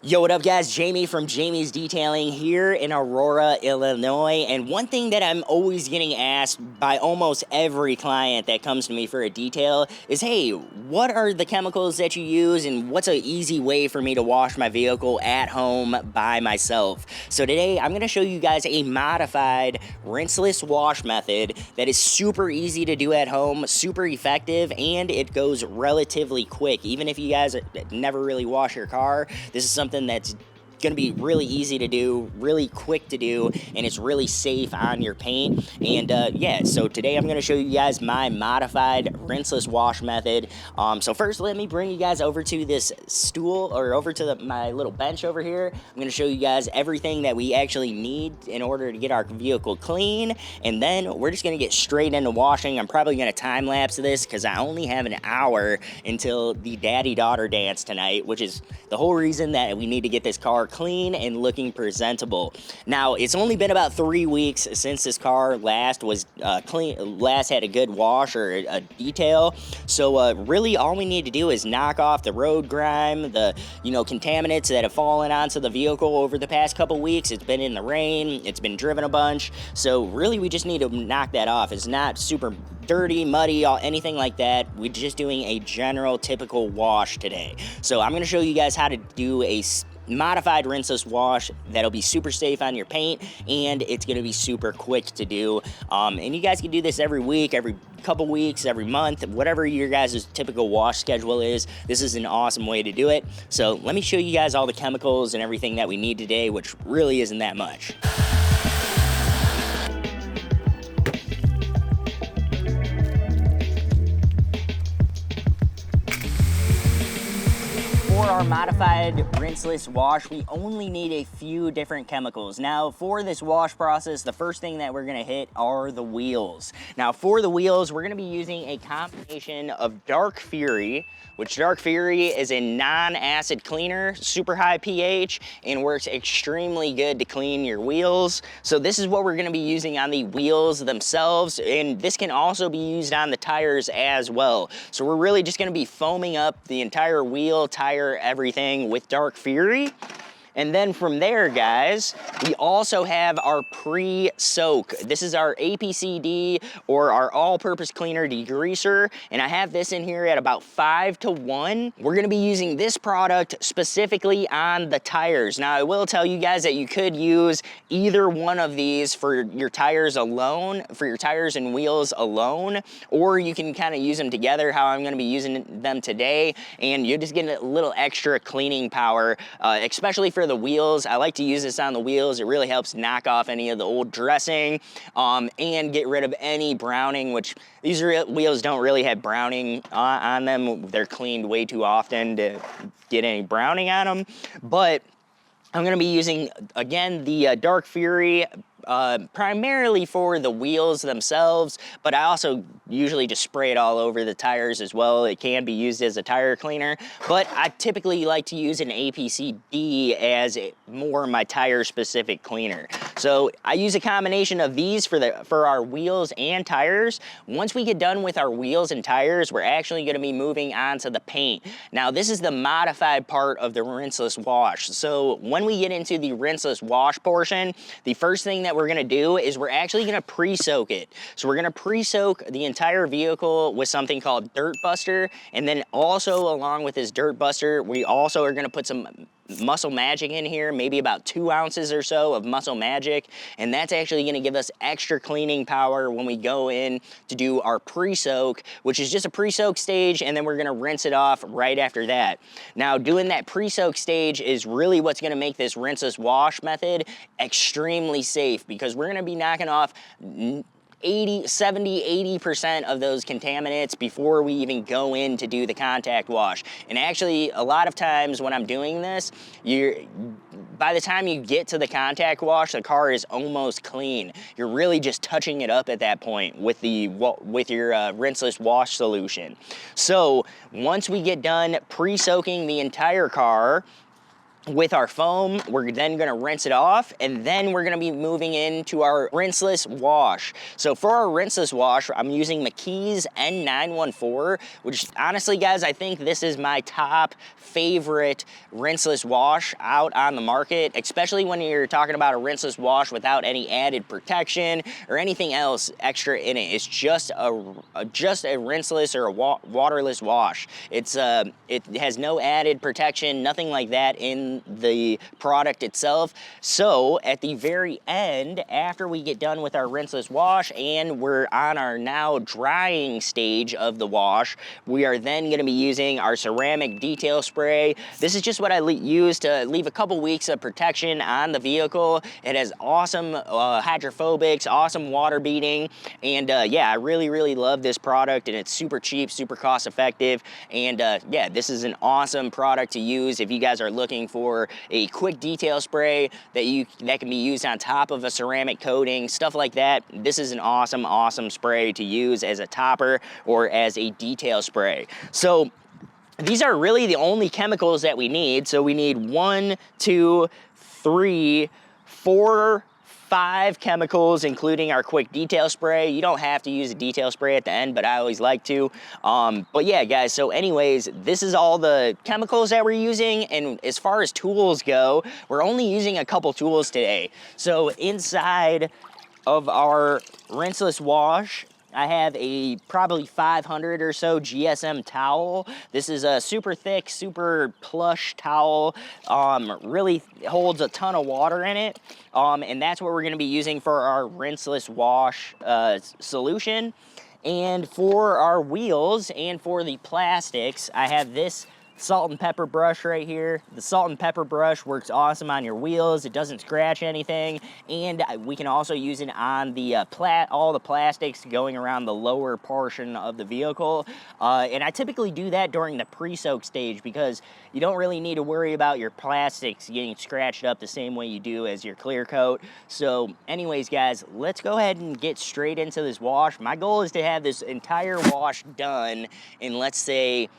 Yo, what up guys? Jamie from Jamie's Detailing here in Aurora, Illinois. And one thing that I'm always getting asked by almost every client that comes to me for a detail is, hey, what are the chemicals that you use and what's an easy way for me to wash my vehicle at home by myself? So today I'm gonna show you guys a modified rinseless wash method that is super easy to do at home, super effective, and it goes relatively quick. Even if you guys never really wash your car, this is something that's going to be really easy to do, really quick to do, and it's really safe on your paint. And yeah, so today I'm going to show you guys my modified rinseless wash method. So first, let me bring you guys over to this stool, or over to my little bench over here. I'm going to show you guys everything that we actually need in order to get our vehicle clean, and then we're just going to get straight into washing. I'm probably going to time lapse this because I only have an hour until the daddy-daughter dance tonight, which is the whole reason that we need to get this car clean and looking presentable. Now, it's only been about 3 weeks since this car last was last had a good wash or a detail. So really all we need to do is knock off the road grime, the contaminants that have fallen onto the vehicle over the past couple weeks. It's been in the rain, it's been driven a bunch. So really we just need to knock that off. It's not super dirty, muddy, anything like that. We're just doing a general typical wash today. So I'm going to show you guys how to do a modified rinseless wash that'll be super safe on your paint, and it's going to be super quick to do. And you guys can do this every week, every couple weeks, every month, whatever your guys' typical wash schedule is. This is an awesome way to do it. So let me show you guys all the chemicals and everything that we need today, which really isn't that much. For our modified rinseless wash, we only need a few different chemicals. Now, for this wash process, the first thing that we're gonna hit are the wheels. Now, for the wheels, we're gonna be using a combination of Dark Fury, which Dark Fury is a non-acid cleaner, super high pH, and works extremely good to clean your wheels. So this is what we're gonna be using on the wheels themselves, and this can also be used on the tires as well. So we're really just gonna be foaming up the entire wheel, tire, everything with Dark Fury. And then from there, guys, we also have our pre-soak. This is our APCD, or our all-purpose cleaner degreaser, and I have this in here at about 5-to-1. We're gonna be using this product specifically on the tires. Now, I will tell you guys that you could use either one of these for your tires alone, for your tires and wheels alone, or you can kind of use them together, how I'm gonna be using them today, and you're just getting a little extra cleaning power, especially for the wheels. I like to use this on the wheels. It really helps knock off any of the old dressing and get rid of any browning, which these wheels don't really have browning on them. They're cleaned way too often to get any browning on them. But I'm going to be using, again, the Dark Fury primarily for the wheels themselves, but I also usually just spray it all over the tires as well. It can be used as a tire cleaner, but I typically like to use an APCD as more my tire specific cleaner. So I use a combination of these for our wheels and tires. Once we get done with our wheels and tires, we're actually going to be moving on to the paint. Now, this is the modified part of the rinseless wash. So when we get into the rinseless wash portion, the first thing that we're gonna do is we're actually gonna pre-soak it. So we're gonna pre-soak the entire vehicle with something called Dirt Buster, and then also along with this Dirt Buster, we also are gonna put some Muscle Magic in here, maybe about 2 ounces or so of Muscle Magic, and that's actually gonna give us extra cleaning power when we go in to do our pre-soak, which is just a pre-soak stage, and then we're gonna rinse it off right after that. Now, doing that pre-soak stage is really what's gonna make this rinseless wash method extremely safe, because we're gonna be knocking off 80% of those contaminants before we even go in to do the contact wash. And actually, a lot of times when I'm doing this, by the time you get to the contact wash, the car is almost clean. You're really just touching it up at that point with your rinseless wash solution. So once we get done pre-soaking the entire car, with our foam. We're then gonna rinse it off, and then we're gonna be moving into our rinseless wash. So for our rinseless wash, I'm using McKee's N914, which honestly, guys, I think this is my top favorite rinseless wash out on the market, especially when you're talking about a rinseless wash without any added protection or anything else extra in it. It's just a rinseless or a waterless wash. It has no added protection, nothing like that in the product itself. So at the very end, after we get done with our rinseless wash and we're on our now drying stage of the wash, we are then going to be using our ceramic detail spray. This is just what I use to leave a couple weeks of protection on the vehicle. It has awesome hydrophobics, awesome water beating, and yeah, I really love this product, and it's super cheap, super cost effective, and yeah, this is an awesome product to use if you guys are looking for a quick detail spray that can be used on top of a ceramic coating, stuff like that. This is an awesome spray to use as a topper or as a detail spray. So these are really the only chemicals that we need. So we need 1, 2, 3, 4, 5 chemicals, including our quick detail spray. You don't have to use a detail spray at the end, but I always like to. But yeah, guys, so anyways, this is all the chemicals that we're using, and as far as tools go, we're only using a couple tools today. So inside of our rinseless wash, I have a probably 500 or so GSM towel. This is a super thick, super plush towel. Really holds a ton of water in it. And that's what we're gonna be using for our rinseless wash solution. And for our wheels and for the plastics, I have this salt and pepper brush right here. The salt and pepper brush works awesome on your wheels. It doesn't scratch anything, and we can also use it on the all the plastics going around the lower portion of the vehicle. And I typically do that during the pre-soak stage because you don't really need to worry about your plastics getting scratched up the same way you do as your clear coat. So anyways, guys, let's go ahead and get straight into this wash. My goal is to have this entire wash done in, let's say,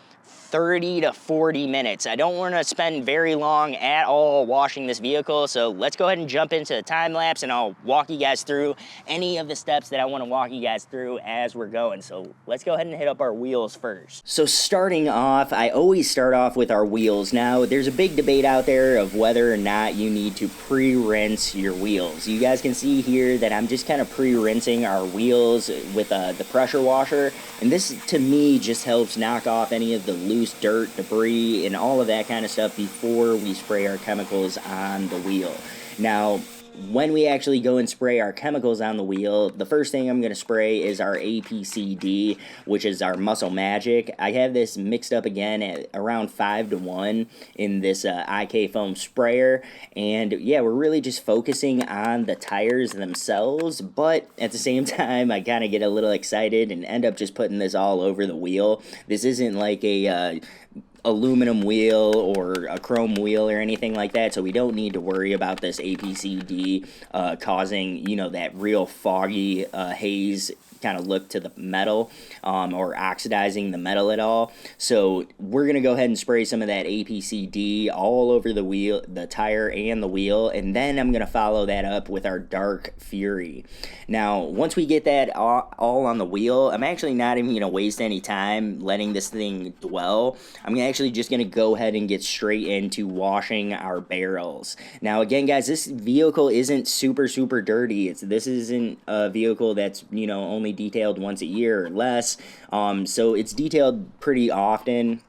30 to 40 minutes. I don't want to spend very long at all washing this vehicle, so let's go ahead and jump into the time lapse, and I'll walk you guys through any of the steps that I want to walk you guys through as we're going. So let's go ahead and hit up our wheels first. So starting off, I always start off with our wheels. Now, there's a big debate out there of whether or not you need to pre-rinse your wheels. You guys can see here that I'm just kind of pre-rinsing our wheels with the pressure washer, and this to me just helps knock off any of the loose dirt, debris, and all of that kind of stuff before we spray our chemicals on the wheel. Now, when we actually go and spray our chemicals on the wheel, the first thing I'm going to spray is our APCD, which is our Muscle Magic. I have this mixed up again at around 5-to-1 in this IK foam sprayer, and yeah, we're really just focusing on the tires themselves, but at the same time, I kind of get a little excited and end up just putting this all over the wheel. This isn't like a aluminum wheel or a chrome wheel or anything like that, so we don't need to worry about this APCD causing, you know, that real foggy haze kind of look to the metal or oxidizing the metal at all. So we're going to go ahead and spray some of that APCD all over the wheel, the tire and the wheel, and then I'm going to follow that up with our Dark Fury. Now, once we get that all on the wheel, I'm actually not even going to waste any time letting this thing dwell. I'm actually just going to go ahead and get straight into washing our barrels. Now, again, guys, this vehicle isn't super dirty. This isn't a vehicle that's, you know, only detailed once a year or less. So it's detailed pretty often,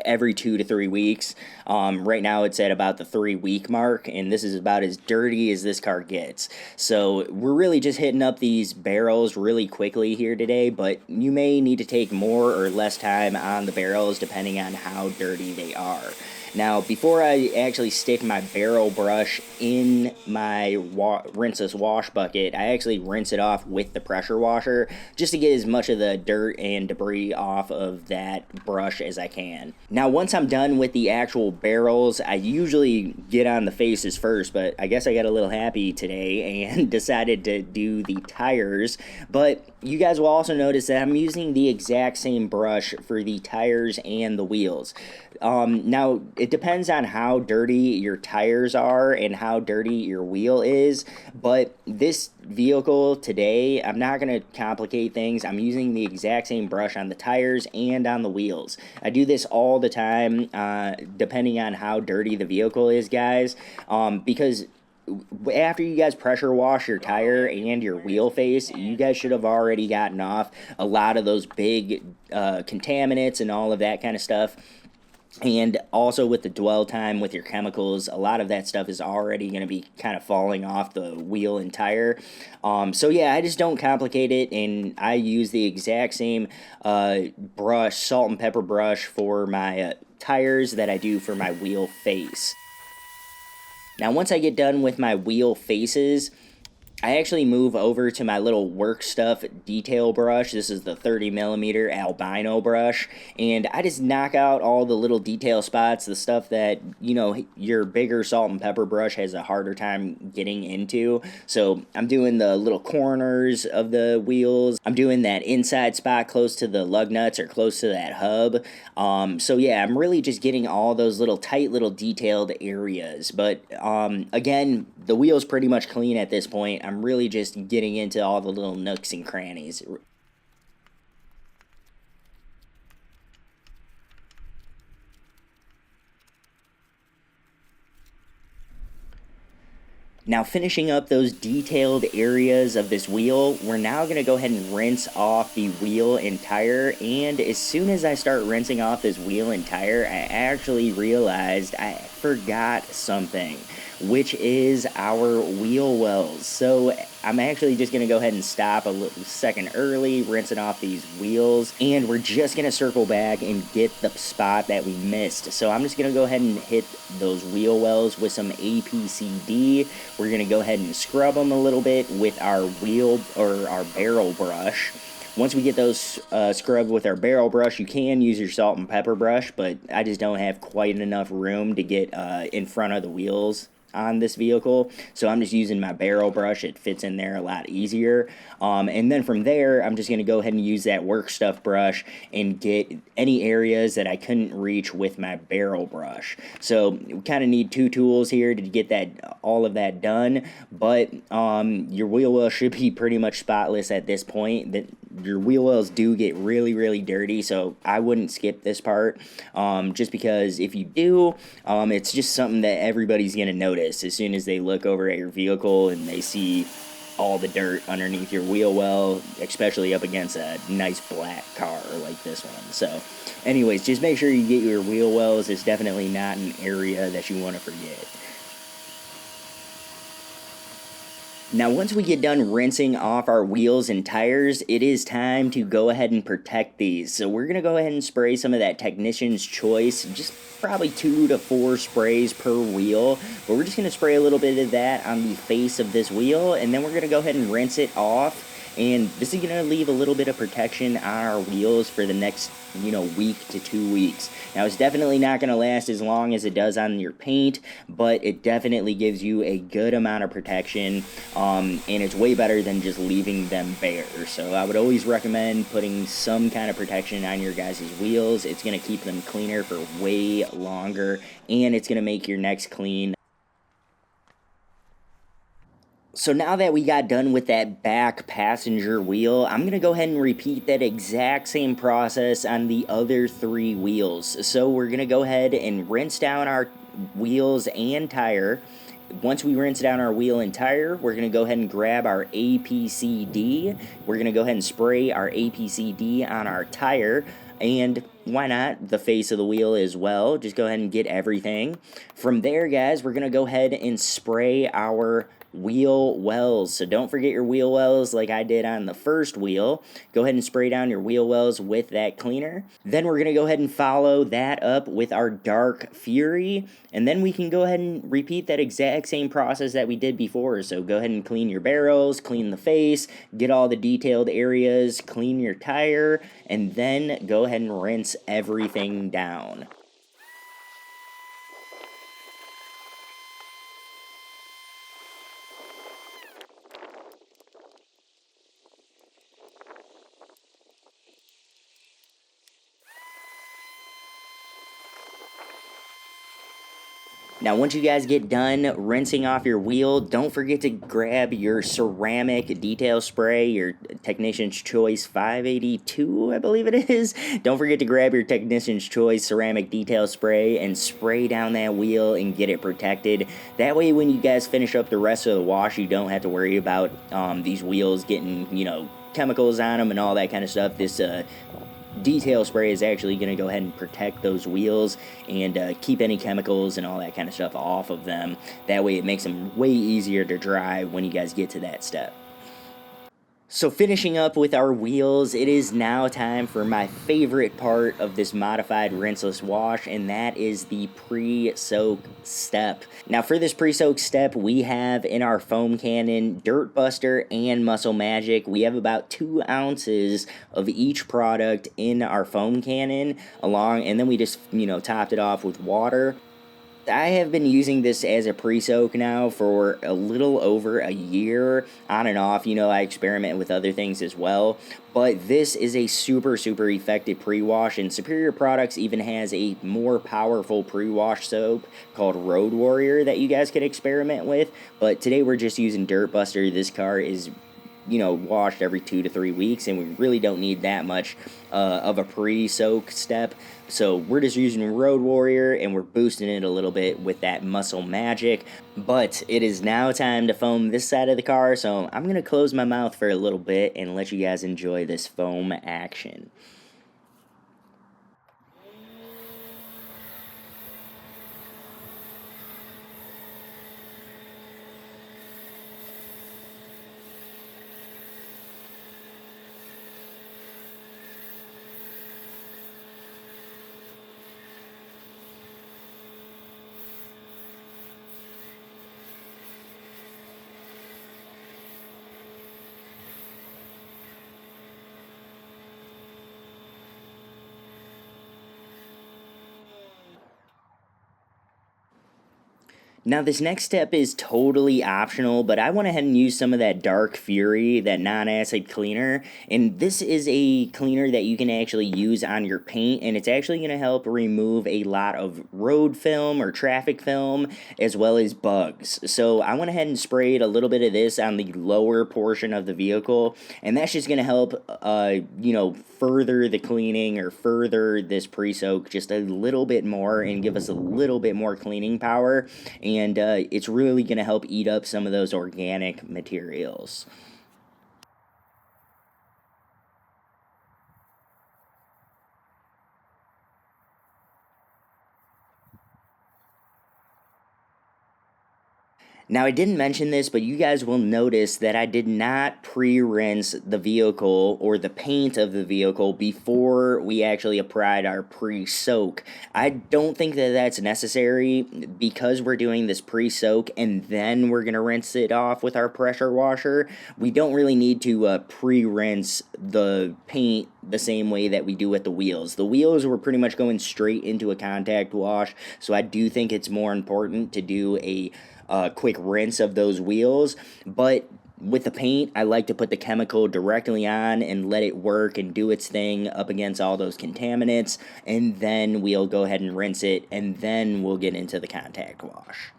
every 2 to 3 weeks. Right now it's at about the 3-week mark, and this is about as dirty as this car gets. So we're really just hitting up these barrels really quickly here today, but you may need to take more or less time on the barrels depending on how dirty they are. Now, before I actually stick my barrel brush in my rinseless wash bucket, I actually rinse it off with the pressure washer just to get as much of the dirt and debris off of that brush as I can. Now, once I'm done with the actual barrels, I usually get on the faces first, but I guess I got a little happy today and decided to do the tires. But you guys will also notice that I'm using the exact same brush for the tires and the wheels. Now, it depends on how dirty your tires are and how dirty your wheel is. But this vehicle today, I'm not going to complicate things. I'm using the exact same brush on the tires and on the wheels. I do this all the time, depending on how dirty the vehicle is, guys, because after you guys pressure wash your tire and your wheel face, you guys should have already gotten off a lot of those big contaminants and all of that kind of stuff. And also with the dwell time with your chemicals, a lot of that stuff is already going to be kind of falling off the wheel and tire. So yeah, I just don't complicate it, and I use the exact same brush, salt and pepper brush for my tires that I do for my wheel face. Now, once I get done with my wheel faces, I actually move over to my little work stuff detail brush. This is the 30mm albino brush, and I just knock out all the little detail spots, the stuff that, you know, your bigger salt and pepper brush has a harder time getting into. So I'm doing the little corners of the wheels. I'm doing that inside spot close to the lug nuts or close to that hub. So yeah, I'm really just getting all those little tight little detailed areas. But again, the wheel's pretty much clean at this point. I'm really just getting into all the little nooks and crannies. Now, finishing up those detailed areas of this wheel, we're now going to go ahead and rinse off the wheel and tire. And as soon as I start rinsing off this wheel and tire, I actually realized I forgot something, which is our wheel wells. So I'm actually just going to go ahead and stop a second early, rinsing off these wheels, and we're just going to circle back and get the spot that we missed. So I'm just going to go ahead and hit those wheel wells with some APCD. We're going to go ahead and scrub them a little bit with our wheel or our barrel brush. Once we get those scrubbed with our barrel brush, you can use your salt and pepper brush, but I just don't have quite enough room to get in front of the wheels on this vehicle, so I'm just using my barrel brush. It fits in there a lot easier. And then from there, I'm just going to go ahead and use that work stuff brush and get any areas that I couldn't reach with my barrel brush. So we kind of need two tools here to get that all of that done, but your wheel well should be pretty much spotless at this point. That your wheel wells do get really, really dirty, so I wouldn't skip this part, just because if you do, it's just something that everybody's going to notice as soon as they look over at your vehicle and they see all the dirt underneath your wheel well, especially up against a nice black car like this one. So anyways, just make sure you get your wheel wells. It's definitely not an area that you want to forget. Now, once we get done rinsing off our wheels and tires, it is time to go ahead and protect these. So we're going to go ahead and spray some of that Technician's Choice, just probably 2 to 4 sprays per wheel. But we're just going to spray a little bit of that on the face of this wheel, and then we're going to go ahead and rinse it off. And this is going to leave a little bit of protection on our wheels for the next, week to 2 weeks. Now, it's definitely not going to last as long as it does on your paint, but it definitely gives you a good amount of protection, and it's way better than just leaving them bare. So I would always recommend putting some kind of protection on your guys' wheels. It's going to keep them cleaner for way longer, and it's going to make your next clean. So now that we got done with that back passenger wheel, I'm going to go ahead and repeat that exact same process on the other 3 wheels. So we're going to go ahead and rinse down our wheels and tire. Once we rinse down our wheel and tire, we're going to go ahead and grab our APCD. We're going to go ahead and spray our APCD on our tire. And why not the face of the wheel as well? Just go ahead and get everything. From there, guys, we're going to go ahead and spray our wheel wells. So don't forget your wheel wells like I did on the first wheel. Go ahead and spray down your wheel wells with that cleaner. Then we're going to go ahead and follow that up with our Dark Fury. And then we can go ahead and repeat that exact same process that we did before. So go ahead and clean your barrels, clean the face, get all the detailed areas, clean your tire, and then go ahead and rinse everything down. Now, once you guys get done rinsing off your wheel, don't forget to grab your ceramic detail spray, your Technician's Choice 582, I believe it is. Don't forget to grab your Technician's Choice ceramic detail spray and spray down that wheel and get it protected. That way, when you guys finish up the rest of the wash, you don't have to worry about these wheels getting, you know, chemicals on them and all that kind of stuff. This detail spray is actually going to go ahead and protect those wheels and keep any chemicals and all that kind of stuff off of them. That way it makes them way easier to dry when you guys get to that step. So finishing up with our wheels, it is now time for my favorite part of this modified rinseless wash, and that is the pre-soak step. Now for this pre-soak step, we have in our foam cannon Dirt Buster and Muscle Magic. We have about 2 ounces of each product in our foam cannon and then we just, you know, topped it off with water. I have been using this as a pre-soak now for a little over a year, on and off. You know, I experiment with other things as well, but this is a super effective pre-wash, and Superior Products even has a more powerful pre-wash soap called Road Warrior that you guys could experiment with, but today we're just using Dirt Buster. This car is, you know, washed every 2 to 3 weeks, and we really don't need that much of a pre-soak step. So we're just using Road Warrior, and we're boosting it a little bit with that Muscle Magic. But it is now time to foam this side of the car, so I'm going to close my mouth for a little bit and let you guys enjoy this foam action. Now this next step is totally optional, but I went ahead and used some of that Dark Fury, that non-acid cleaner, and this is a cleaner that you can actually use on your paint, and it's actually going to help remove a lot of road film or traffic film, as well as bugs. So I went ahead and sprayed a little bit of this on the lower portion of the vehicle, and that's just going to help, you know, further the cleaning or further this pre-soak just a little bit more and give us a little bit more cleaning power. And it's really going to help eat up some of those organic materials. Now, I didn't mention this, but you guys will notice that I did not pre-rinse the vehicle or the paint of the vehicle before we actually applied our pre-soak. I don't think that that's necessary because we're doing this pre-soak and then we're going to rinse it off with our pressure washer. We don't really need to pre-rinse the paint the same way that we do with the wheels. The wheels were pretty much going straight into a contact wash, so I do think it's more important to do a quick rinse of those wheels. But with the paint, I like to put the chemical directly on and let it work and do its thing up against all those contaminants, and then we'll go ahead and rinse it, and then we'll get into the contact wash.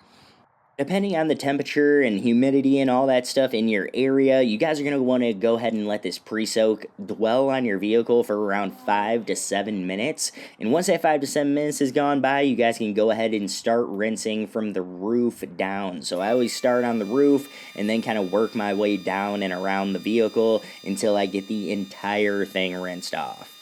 Depending on the temperature and humidity and all that stuff in your area, you guys are going to want to go ahead and let this pre-soak dwell on your vehicle for around 5 to 7 minutes. And once that 5 to 7 minutes has gone by, you guys can go ahead and start rinsing from the roof down. So I always start on the roof and then kind of work my way down and around the vehicle until I get the entire thing rinsed off.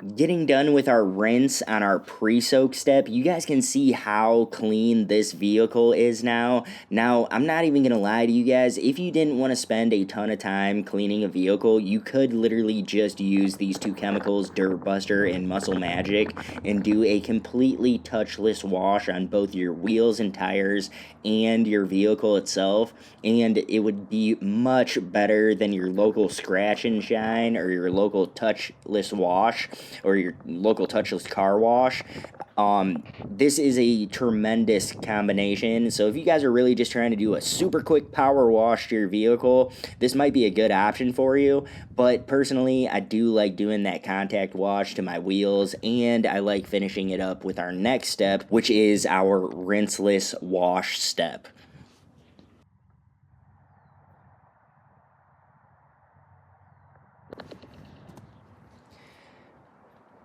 Getting done with our rinse on our pre-soak step, you guys can see how clean this vehicle is now. Now, I'm not even gonna lie to you guys, if you didn't want to spend a ton of time cleaning a vehicle, you could literally just use these two chemicals, Dirt Buster and Muscle Magic, and do a completely touchless wash on both your wheels and tires and your vehicle itself, and it would be much better than your local scratch and shine or your local touchless wash or your local touchless car wash. This is a tremendous combination. So if you guys are really just trying to do a super quick power wash to your vehicle, this might be a good option for you. But personally, I do like doing that contact wash to my wheels, and I like finishing it up with our next step, which is our rinseless wash step.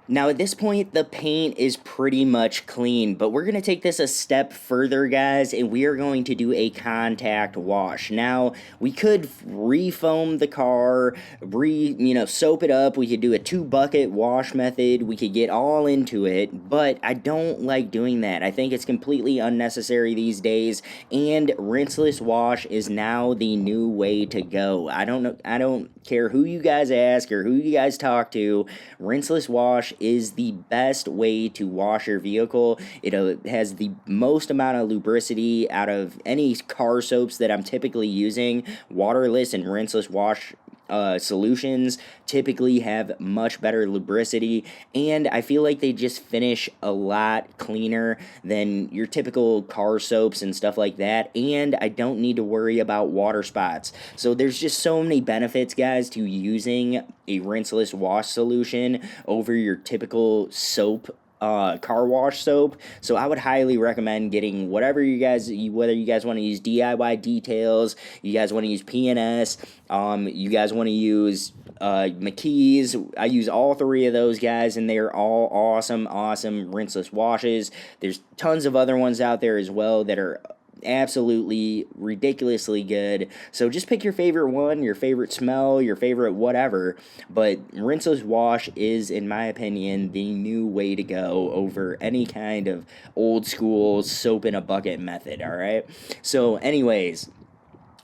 Now at this point, the paint is pretty much clean, but we're going to take this a step further, guys, and we are going to do a contact wash. Now, we could re-foam the car, soap it up. We could do a 2-bucket wash method. We could get all into it, but I don't like doing that. I think it's completely unnecessary these days, and rinseless wash is now the new way to go. I don't care who you guys ask or who you guys talk to. Rinseless wash is the best way to wash your vehicle. It has the most amount of lubricity out of any car soaps that I'm typically using. Waterless and rinseless wash solutions typically have much better lubricity, and I feel like they just finish a lot cleaner than your typical car soaps and stuff like that, and I don't need to worry about water spots. So there's just so many benefits, guys, to using a rinseless wash solution over your typical soap, car wash soap. So I would highly recommend getting whatever whether you guys want to use DIY Details, you guys want to use P&S, you guys want to use McKee's. I use all three of those, guys, and they are all awesome rinseless washes. There's tons of other ones out there as well that are absolutely ridiculously good. So just pick your favorite one, your favorite smell, your favorite whatever, but rinseless wash is, in my opinion, the new way to go over any kind of old school soap in a bucket method. All right, so anyways,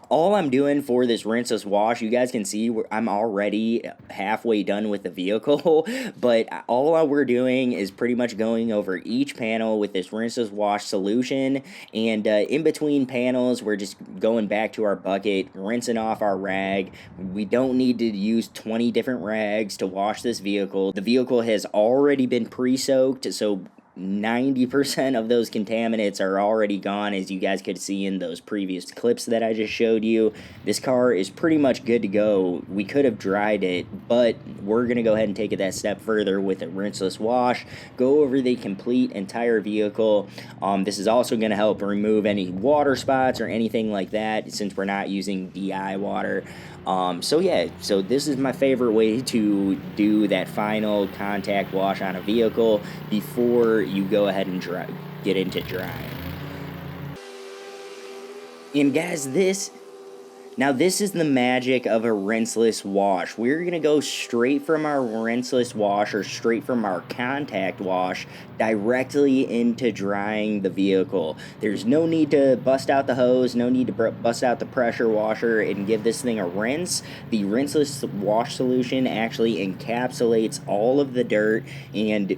all I'm doing for this rinseless wash, you guys can see I'm already halfway done with the vehicle, but all we're doing is pretty much going over each panel with this rinseless wash solution, and in between panels, we're just going back to our bucket, rinsing off our rag. We don't need to use 20 different rags to wash this vehicle. The vehicle has already been pre-soaked, so 90% of those contaminants are already gone, as you guys could see in those previous clips that I just showed you. This car is pretty much good to go. We could have dried it, but we're going to go ahead and take it that step further with a rinseless wash, go over the complete entire vehicle. This is also going to help remove any water spots or anything like that, since we're not using DI water. So this is my favorite way to do that final contact wash on a vehicle before you go ahead and get into drying. And guys, this is the magic of a rinseless wash. We're going to go straight from our rinseless wash, or straight from our contact wash, directly into drying the vehicle. There's no need to bust out the hose, no need to bust out the pressure washer and give this thing a rinse. The rinseless wash solution actually encapsulates all of the dirt and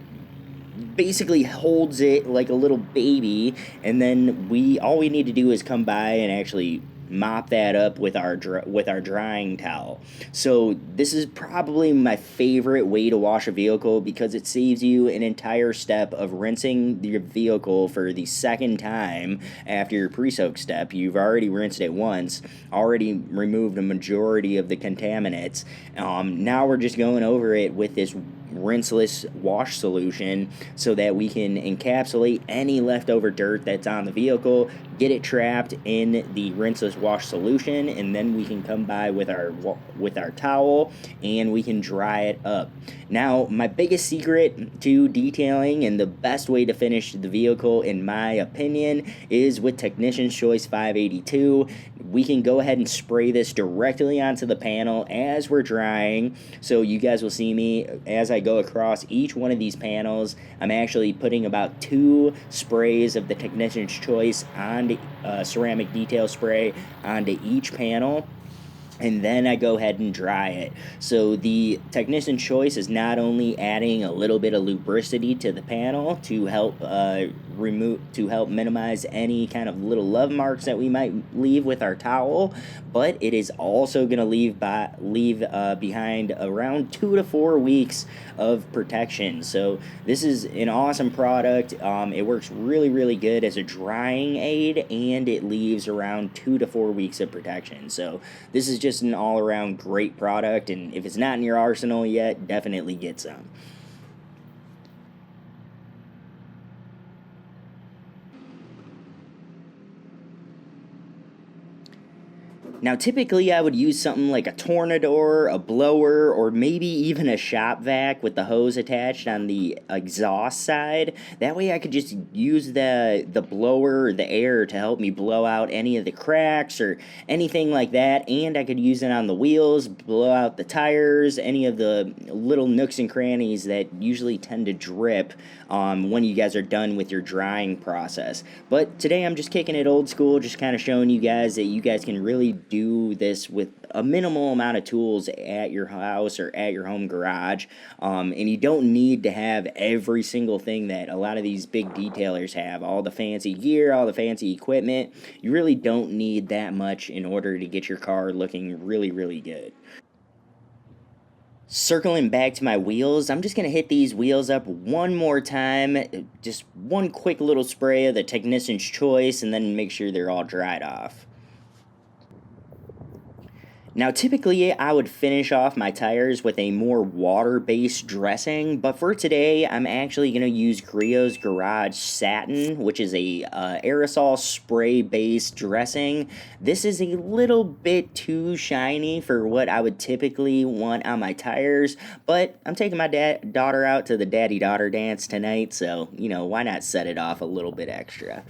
basically holds it like a little baby, and then all we need to do is come by and actually mop that up with our drying towel. So this is probably my favorite way to wash a vehicle, because it saves you an entire step of rinsing your vehicle for the second time after your pre-soak step. You've already rinsed it once, already removed a majority of the contaminants. Now we're just going over it with this rinseless wash solution so that we can encapsulate any leftover dirt that's on the vehicle, get it trapped in the rinseless wash solution, and then we can come by with our towel and we can dry it up. Now, my biggest secret to detailing and the best way to finish the vehicle, in my opinion, is with Technician's Choice 582. we can go ahead and spray this directly onto the panel as we're drying. So you guys will see me as I go across each one of these panels. I'm actually putting about 2 sprays of the Technician's Choice onto ceramic detail spray onto each panel, and then I go ahead and dry it. So the Technician's Choice is not only adding a little bit of lubricity to the panel to help minimize any kind of little love marks that we might leave with our towel, but it is also going to leave behind around 2 to 4 weeks of protection. So this is an awesome product. It works really good as a drying aid, and it leaves around 2 to 4 weeks of protection. So this is just an all-around great product, and if it's not in your arsenal yet, definitely get some. Now, typically I would use something like a Tornador, a blower, or maybe even a shop vac with the hose attached on the exhaust side. That way I could just use the blower or the air to help me blow out any of the cracks or anything like that, and I could use it on the wheels, blow out the tires, any of the little nooks and crannies that usually tend to drip when you guys are done with your drying process. But today I'm just kicking it old school, just kind of showing you guys that you guys can really do this with a minimal amount of tools at your house or at your home garage, and you don't need to have every single thing that a lot of these big detailers have, all the fancy gear, all the fancy equipment. You really don't need that much in order to get your car looking really good. Circling back to my wheels, I'm just going to hit these wheels up one more time, just one quick little spray of the Technician's Choice, and then make sure they're all dried off. Now, typically, I would finish off my tires with a more water-based dressing, but for today, I'm actually going to use Griot's Garage Satin, which is a aerosol spray-based dressing. This is a little bit too shiny for what I would typically want on my tires, but I'm taking my daughter out to the daddy-daughter dance tonight, so, you know, why not set it off a little bit extra?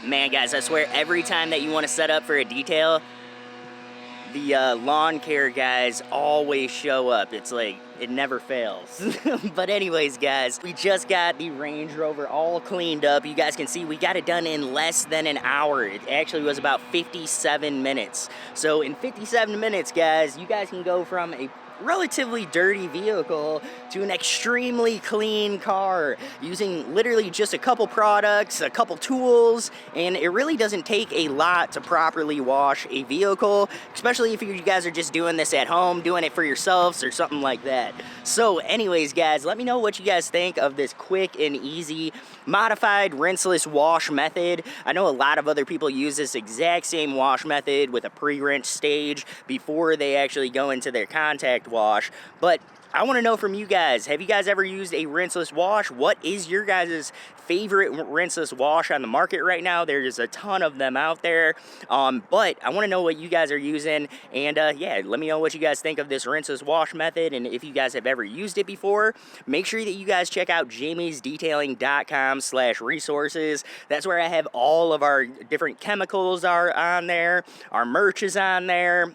Man, guys, I swear every time that you want to set up for a detail, the lawn care guys always show up. It's like, it never fails. But anyways, guys, we just got the Range Rover all cleaned up. You guys can see we got it done in less than an hour. It actually was about 57 minutes. So in 57 minutes, guys, you guys can go from a relatively dirty vehicle to an extremely clean car using literally just a couple products, a couple tools, and it really doesn't take a lot to properly wash a vehicle, especially if you guys are just doing this at home, doing it for yourselves or something like that. So anyways, guys, let me know what you guys think of this quick and easy modified rinseless wash method. I know a lot of other people use this exact same wash method with a pre-rinse stage before they actually go into their contact wash, but I want to know from you guys, have you guys ever used a rinseless wash? What is your guys' favorite rinseless wash on the market right now? There's a ton of them out there, but I want to know what you guys are using, and yeah, let me know what you guys think of this rinseless wash method, and if you guys have ever used it before. Make sure that you guys check out jamiesdetailing.com/resources. That's where I have all of our different chemicals are on there, our merch is on there.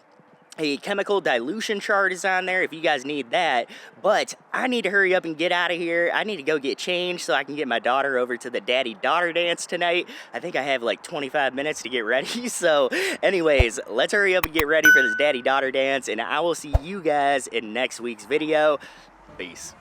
A chemical dilution chart is on there if you guys need that, but I need to hurry up and get out of here. I need to go get changed so I can get my daughter over to the daddy-daughter dance tonight. I think I have like 25 minutes to get ready, so anyways, let's hurry up and get ready for this daddy-daughter dance, and I will see you guys in next week's video. Peace.